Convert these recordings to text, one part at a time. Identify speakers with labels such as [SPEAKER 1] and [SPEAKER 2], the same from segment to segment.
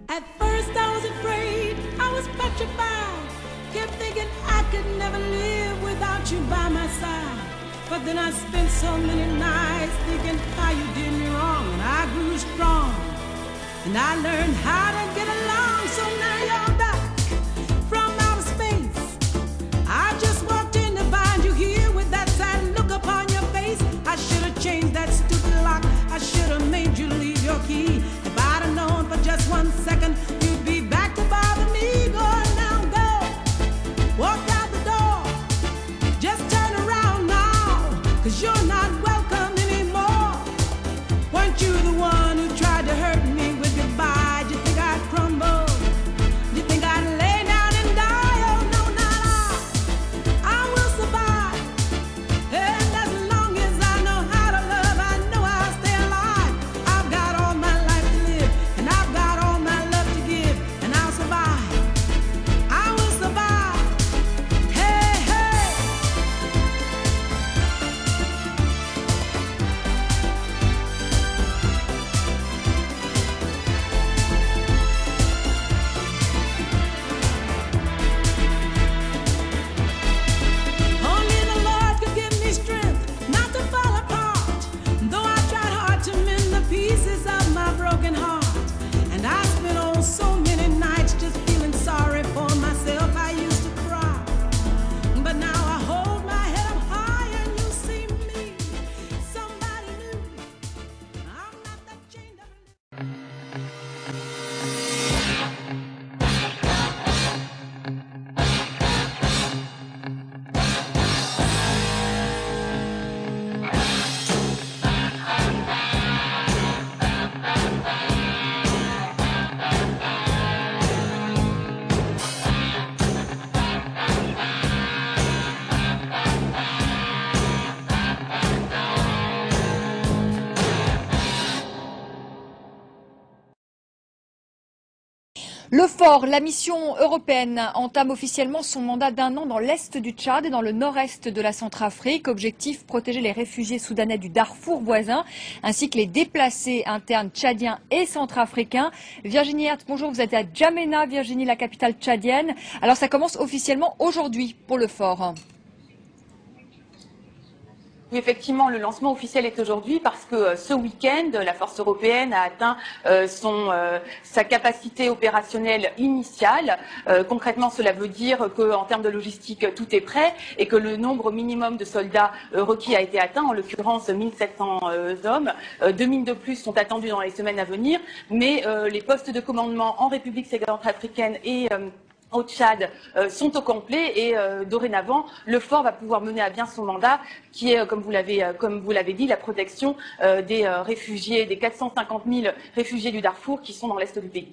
[SPEAKER 1] At first I was afraid, I was petrified. Kept thinking I could never live without you by my side. But then I spent so many nights thinking how you did me wrong. And I grew strong, and I learned how to get along. So now you're back from outer space. I just walked in to find you here with that sad look upon your face. I should have changed that stupid lock. I should have made you leave your key. If I'd have known for just 1 second you'd be back to bother me. Go now, go. Walk out the door. Just turn around now, 'cause you're not welcome anymore. Weren't you the one who tried to hurt me with goodbye? Did you think I'd crumble? Did you think I'd lay down and die? Oh no, not I will survive. And as long as I know how to love, I know I'll stay alive. I've got all my life to live, and I've got all my love to give, and I'll survive. I will survive. Hey, hey. Only the Lord could give me strength not to fall apart. Though I tried hard to mend the pieces of my broken heart. And I spent so many nights just feeling sorry for myself. I used to cry, but now I hold my head up high and you see me, somebody new. I'm not that chained up.
[SPEAKER 2] Le Fort, la mission européenne, entame officiellement son mandat d'1 an dans l'est du Tchad et dans le nord-est de la Centrafrique. Objectif, protéger les réfugiés soudanais du Darfour voisin, ainsi que les déplacés internes tchadiens et centrafricains. Virginie Hertz, bonjour, vous êtes à N'Djamena, Virginie, la capitale tchadienne. Alors ça commence officiellement aujourd'hui pour le Fort.
[SPEAKER 3] Oui, effectivement, le lancement officiel est aujourd'hui parce que ce week-end, la force européenne a atteint sa capacité opérationnelle initiale. Concrètement, cela veut dire qu'en termes de logistique, tout est prêt et que le nombre minimum de soldats requis a été atteint, en l'occurrence 1700 hommes. 2000 de plus sont attendus dans les semaines à venir, mais les postes de commandement en République centrafricaine et au Tchad sont au complet et dorénavant le Fort va pouvoir mener à bien son mandat qui est, comme vous l'avez dit, la protection des réfugiés, des 450 000 réfugiés du Darfour qui sont dans l'est du pays.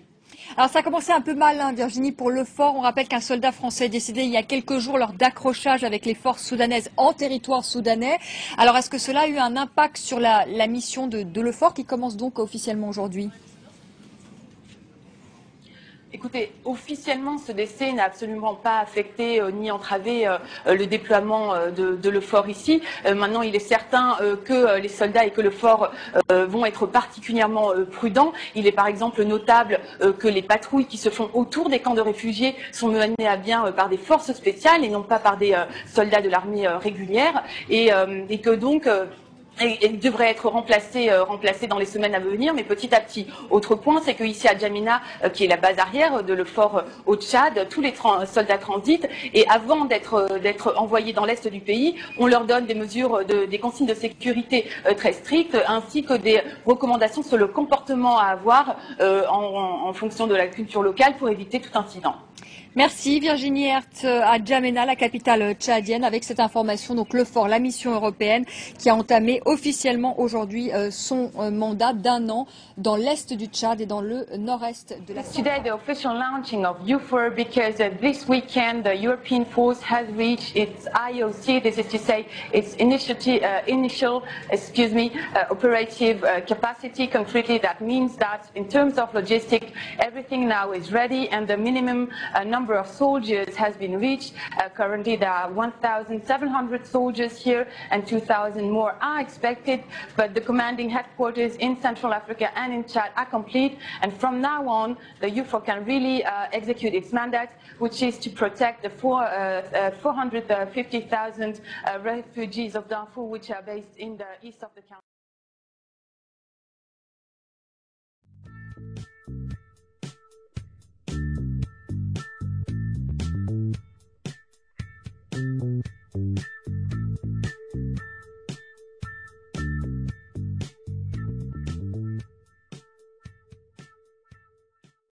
[SPEAKER 2] Alors ça a commencé un peu mal, hein, Virginie, pour le Fort. On rappelle qu'un soldat français est décédé il y a quelques jours lors d'accrochage avec les forces soudanaises en territoire soudanais. Alors est-ce que cela a eu un impact sur la mission de le Fort qui commence donc officiellement aujourd'hui ?
[SPEAKER 3] Écoutez, officiellement, ce décès n'a absolument pas affecté ni entravé le déploiement de le Fort ici. Maintenant, il est certain que les soldats et que le Fort vont être particulièrement prudents. Il est par exemple notable que les patrouilles qui se font autour des camps de réfugiés sont menées à bien par des forces spéciales et non pas par des soldats de l'armée régulière et que donc il devrait être remplacé dans les semaines à venir, mais petit à petit. Autre point, c'est qu'ici à N'Djamena, qui est la base arrière de le Fort au Tchad, tous les soldats transitent et avant d'être envoyés dans l'est du pays, on leur donne des mesures, des consignes de sécurité très strictes, ainsi que des recommandations sur le comportement à avoir en fonction de la culture locale pour éviter tout incident.
[SPEAKER 2] Merci Virginie Hertz à N'Djamena, la capitale tchadienne, avec cette information. Donc le Fort, la mission européenne, qui a entamé officiellement aujourd'hui son mandat d'1 an dans l'est du Tchad et dans le nord-est de la
[SPEAKER 3] Today, the official launching of EUFOR, because this weekend the European force has reached its IOC. This is to say its initial operative capacity. Concretely, that means that in terms of logistics, everything now is ready, and the minimum number of soldiers has been reached. Currently, there are 1,700 soldiers here, and 2,000 more are expected. But the commanding headquarters in Central Africa and in Chad are complete, and from now on, the EUFOR can really execute its mandate, which is to protect the 450,000 refugees of Darfur, which are based in the east of the country.